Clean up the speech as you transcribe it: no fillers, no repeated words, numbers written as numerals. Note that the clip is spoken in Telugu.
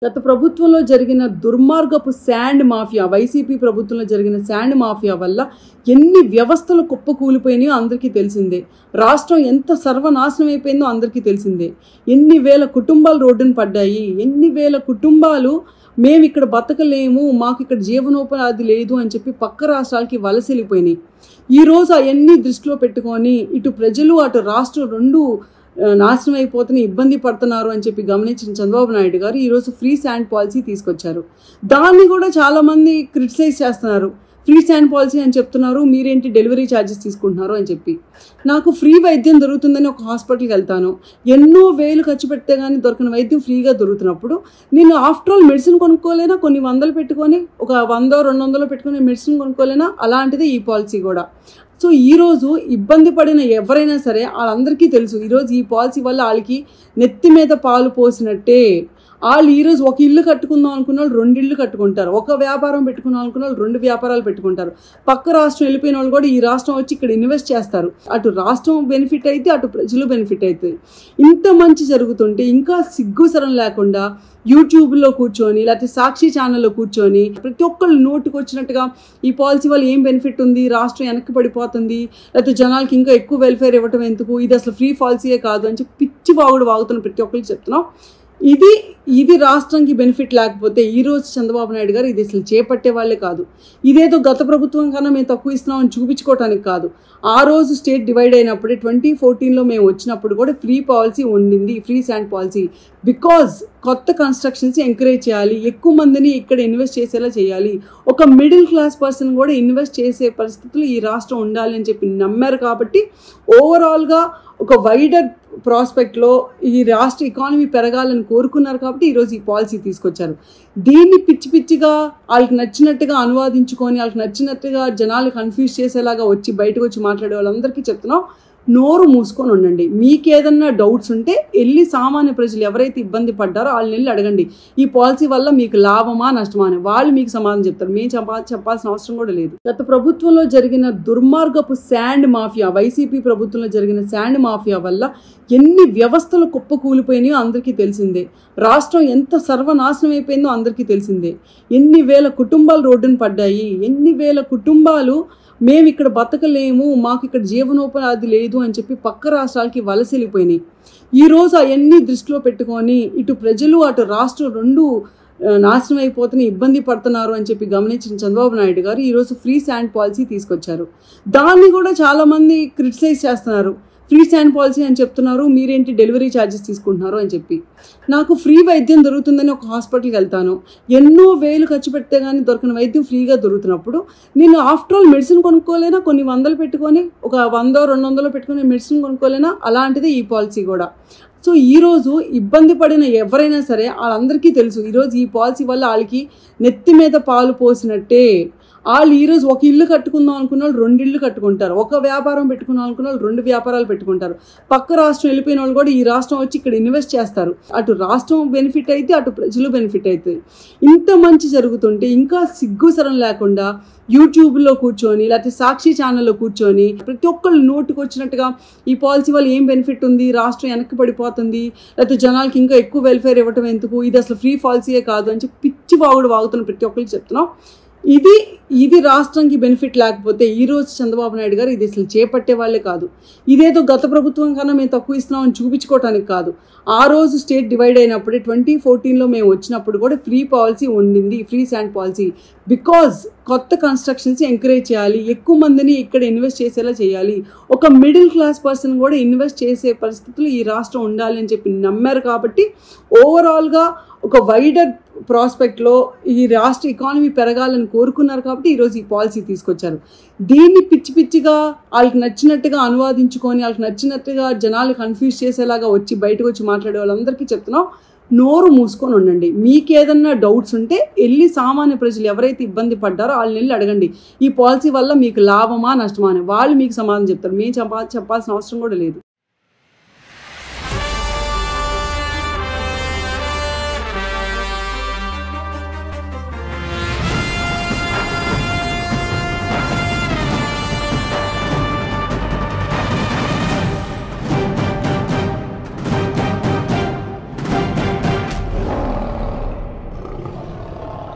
గత ప్రభుత్వంలో జరిగిన దుర్మార్గపు శాండ్ మాఫియా, వైసీపీ ప్రభుత్వంలో జరిగిన శాండ్ మాఫియా వల్ల ఎన్ని వ్యవస్థలు కుప్పకూలిపోయినాయో అందరికీ తెలిసిందే. రాష్ట్రం ఎంత సర్వనాశనం అయిపోయిందో అందరికీ తెలిసిందే. ఎన్ని వేల కుటుంబాలు రోడ్డున పడ్డాయి, ఎన్ని వేల కుటుంబాలు మేము ఇక్కడ బతకలేము, మాకు ఇక్కడ జీవనోపాధి లేదు అని చెప్పి పక్క రాష్ట్రాలకి వలస వెళ్ళిపోయినాయి. ఈరోజు అవన్నీ దృష్టిలో పెట్టుకొని ఇటు ప్రజలు అటు రాష్ట్రం రెండు నాశనం అయిపోతున్న ఇబ్బంది పడుతున్నారు అని చెప్పి గమనించిన చంద్రబాబు నాయుడు గారు ఈరోజు ఫ్రీ శాండ్ పాలసీ తీసుకొచ్చారు. దాన్ని కూడా చాలామంది క్రిటిసైజ్ చేస్తున్నారు. ఫ్రీ శాండ్ పాలసీ అని చెప్తున్నారు, మీరేంటి డెలివరీ ఛార్జెస్ తీసుకుంటున్నారు అని చెప్పి. నాకు ఫ్రీ వైద్యం దొరుకుతుందని ఒక హాస్పిటల్కి వెళ్తాను, ఎన్నో వేలు ఖర్చు పెడితే కానీ దొరికిన వైద్యం ఫ్రీగా దొరుకుతున్నప్పుడు నేను ఆఫ్టర్ ఆల్ మెడిసిన్ కొనుక్కోలేనా, కొన్ని వందలు పెట్టుకొని ఒక 100-200 పెట్టుకొని మెడిసిన్ కొనుక్కోలేనా? అలాంటిది ఈ పాలసీ కూడా. సో ఈరోజు ఇబ్బంది పడిన ఎవరైనా సరే వాళ్ళందరికీ తెలుసు, ఈరోజు ఈ పాలసీ వల్ల వాళ్ళకి నెత్తి మీద పాలు పోసినట్టే. వాళ్ళు ఈరోజు ఒక ఇల్లు కట్టుకుందాం అనుకున్న వాళ్ళు 2 ఇళ్ళు కట్టుకుంటారు, ఒక వ్యాపారం పెట్టుకుందాం అనుకున్న వాళ్ళు 2 వ్యాపారాలు పెట్టుకుంటారు. పక్క రాష్ట్రం వెళ్ళిపోయిన వాళ్ళు కూడా ఈ రాష్ట్రం వచ్చి ఇక్కడ ఇన్వెస్ట్ చేస్తారు. అటు రాష్ట్రం బెనిఫిట్ అయితే అటు ప్రజలు బెనిఫిట్ అవుతుంది. ఇంత మంచి జరుగుతుంటే ఇంకా సిగ్గుసరం లేకుండా యూట్యూబ్లో కూర్చొని లేకపోతే సాక్షి ఛానల్లో కూర్చొని ప్రతి ఒక్కళ్ళు నోటుకు వచ్చినట్టుగా ఈ పాలసీ వల్ల ఏం బెనిఫిట్ ఉంది, రాష్ట్రం వెనక్కి పడిపోతుంది, లేకపోతే జనాలకి ఇంకా ఎక్కువ వెల్ఫేర్ ఇవ్వటం ఎందుకు, ఇది అసలు ఫ్రీ పాలసీయే కాదు అని చెప్పి పిచ్చి వాగుతున్న ప్రతి ఒక్కరికి చెప్తున్నాం. ఇది రాష్ట్రానికి బెనిఫిట్ లేకపోతే ఈరోజు చంద్రబాబు నాయుడు గారు ఇది అసలు చేపట్టే వాళ్ళే కాదు. ఇదేదో గత ప్రభుత్వం కన్నా మేము తక్కువ ఇస్తున్నామని చూపించుకోవటానికి కాదు. ఆ రోజు స్టేట్ డివైడ్ అయినప్పుడే 2014లో మేము వచ్చినప్పుడు కూడా ఫ్రీ పాలసీ ఉండింది, ఫ్రీ శాండ్ పాలసీ. బికాజ్ కొత్త కన్స్ట్రక్షన్స్ ఎంకరేజ్ చేయాలి, ఎక్కువ మందిని ఇక్కడ ఇన్వెస్ట్ చేసేలా చేయాలి, ఒక మిడిల్ క్లాస్ పర్సన్ కూడా ఇన్వెస్ట్ చేసే పరిస్థితులు ఈ రాష్ట్రం ఉండాలి అని చెప్పి నమ్మారు. కాబట్టి ఓవరాల్గా ఒక వైడర్ ప్రాస్పెక్ట్లో ఈ రాష్ట్ర ఎకానమీ పెరగాలని కోరుకున్నారు. కాబట్టి ఈరోజు ఈ పాలసీ తీసుకొచ్చారు. దీన్ని పిచ్చి పిచ్చిగా వాళ్ళకి నచ్చినట్టుగా అనువాదించుకొని వాళ్ళకి నచ్చినట్టుగా జనాలు కన్ఫ్యూజ్ చేసేలాగా వచ్చి బయటకు వచ్చి మాట్లాడే వాళ్ళందరికీ చెప్తున్నాం, నోరు మూసుకొని ఉండండి. మీకు ఏదన్నా డౌట్స్ ఉంటే వెళ్ళి సామాన్య ప్రజలు ఎవరైతే ఇబ్బంది పడ్డారో వాళ్ళని వెళ్ళి అడగండి, ఈ పాలసీ వల్ల మీకు లాభమా నష్టమా అని. వాళ్ళు మీకు సమాధానం చెప్తారు, మేము చెప్పాల్సిన అవసరం కూడా లేదు. గత ప్రభుత్వంలో జరిగిన దుర్మార్గపు శాండ్ మాఫియా, వైసీపీ ప్రభుత్వంలో జరిగిన శాండ్ మాఫియా వల్ల ఎన్ని వ్యవస్థలు కుప్పకూలిపోయినాయో అందరికీ తెలిసిందే. రాష్ట్రం ఎంత సర్వనాశనం అయిపోయిందో అందరికీ తెలిసిందే. ఎన్ని వేల కుటుంబాలు రోడ్డున పడ్డాయి, ఎన్ని వేల కుటుంబాలు మేము ఇక్కడ బతకలేము, మాకు ఇక్కడ జీవనోపాధి లేదు అని చెప్పి పక్క రాష్ట్రాలకి వలస వెళ్ళిపోయినాయి. ఈరోజు అవన్నీ దృష్టిలో పెట్టుకొని ఇటు ప్రజలు అటు రాష్ట్రం రెండు నాశనం అయిపోతున్న ఇబ్బంది పడుతున్నారు అని చెప్పి గమనించిన చంద్రబాబు నాయుడు గారు ఈరోజు ఫ్రీ శాండ్ పాలసీ తీసుకొచ్చారు. దాన్ని కూడా చాలామంది క్రిటిసైజ్ చేస్తున్నారు. ఫ్రీ శాండ్ పాలసీ అని చెప్తున్నారు, మీరేంటి డెలివరీ ఛార్జెస్ తీసుకుంటున్నారు అని చెప్పి. నాకు ఫ్రీ వైద్యం దొరుకుతుందని ఒక హాస్పిటల్కి వెళ్తాను, ఎన్నో వేలు ఖర్చు పెడితే కానీ దొరికిన వైద్యం ఫ్రీగా దొరుకుతున్నప్పుడు నేను ఆఫ్టర్ ఆల్ మెడిసిన్ కొనుక్కోలేనా, కొన్ని వందలు పెట్టుకొని ఒక 100-200 పెట్టుకొని మెడిసిన్ కొనుక్కోలేనా? అలాంటిది ఈ పాలసీ కూడా. సో ఈరోజు ఇబ్బంది పడిన ఎవరైనా సరే వాళ్ళందరికీ తెలుసు, ఈరోజు ఈ పాలసీ వల్ల వాళ్ళకి నెత్తి మీద పాలు పోసినట్టే. వాళ్ళు ఈరోజు ఒక ఇల్లు కట్టుకుందాం అనుకున్న వాళ్ళు 2 ఇళ్ళు కట్టుకుంటారు, ఒక వ్యాపారం పెట్టుకుందాం అనుకున్న వాళ్ళు 2 వ్యాపారాలు పెట్టుకుంటారు. పక్క రాష్ట్రం వెళ్ళిపోయిన వాళ్ళు కూడా ఈ రాష్ట్రం వచ్చి ఇక్కడ ఇన్వెస్ట్ చేస్తారు. అటు రాష్ట్రం బెనిఫిట్ అయితే అటు ప్రజలు బెనిఫిట్ అవుతుంది. ఇంత మంచి జరుగుతుంటే ఇంకా సిగ్గుసరం లేకుండా యూట్యూబ్లో కూర్చొని లేకపోతే సాక్షి ఛానల్లో కూర్చొని ప్రతి ఒక్కళ్ళు నోటుకు వచ్చినట్టుగా ఈ పాలసీ వల్ల ఏం బెనిఫిట్ ఉంది, రాష్ట్రం వెనక్కి పడిపోతుంది, లేకపోతే జనాలకి ఇంకా ఎక్కువ వెల్ఫేర్ ఇవ్వటం ఎందుకు, ఇది అసలు ఫ్రీ పాలసీయే కాదు అని చెప్పి పిచ్చి వాగుతున్న ప్రతి ఒక్కరికి చెప్తున్నాం. ఇది రాష్ట్రానికి బెనిఫిట్ లేకపోతే ఈరోజు చంద్రబాబు నాయుడు గారు ఇది అసలు చేపట్టే వాళ్ళే కాదు. ఇదేదో గత ప్రభుత్వం కన్నా మేము తక్కువ ఇస్తున్నామని చూపించుకోవటానికి కాదు. ఆ రోజు స్టేట్ డివైడ్ అయినప్పుడే 2014లో మేము వచ్చినప్పుడు కూడా ఫ్రీ పాలసీ ఉండింది, ఫ్రీ శాండ్ పాలసీ. బికాజ్ కొత్త కన్స్ట్రక్షన్స్ ఎంకరేజ్ చేయాలి, ఎక్కువ మందిని ఇక్కడ ఇన్వెస్ట్ చేసేలా చేయాలి, ఒక మిడిల్ క్లాస్ పర్సన్ కూడా ఇన్వెస్ట్ చేసే పరిస్థితులు ఈ రాష్ట్రం ఉండాలి అని చెప్పి నమ్మారు. కాబట్టి ఓవరాల్గా ఒక వైడర్ ప్రాస్పెక్ట్లో ఈ రాష్ట్ర ఎకానమీ పెరగాలని కోరుకున్నారు. కాబట్టి ఈరోజు ఈ పాలసీ తీసుకొచ్చారు. దీన్ని పిచ్చి పిచ్చిగా వాళ్ళకి నచ్చినట్టుగా అనువాదించుకొని వాళ్ళకి నచ్చినట్టుగా జనాలు కన్ఫ్యూజ్ చేసేలాగా వచ్చి బయటకు వచ్చి మాట్లాడే వాళ్ళందరికీ చెప్తున్నాం, నోరు మూసుకొని ఉండండి. మీకు ఏదన్నా డౌట్స్ ఉంటే వెళ్ళి సామాన్య ప్రజలు ఎవరైతే ఇబ్బంది పడ్డారో వాళ్ళని వెళ్ళి అడగండి, ఈ పాలసీ వల్ల మీకు లాభమా నష్టమా అని. వాళ్ళు మీకు సమాధానం చెప్తారు, మేము చెప్పాల్సిన అవసరం కూడా లేదు.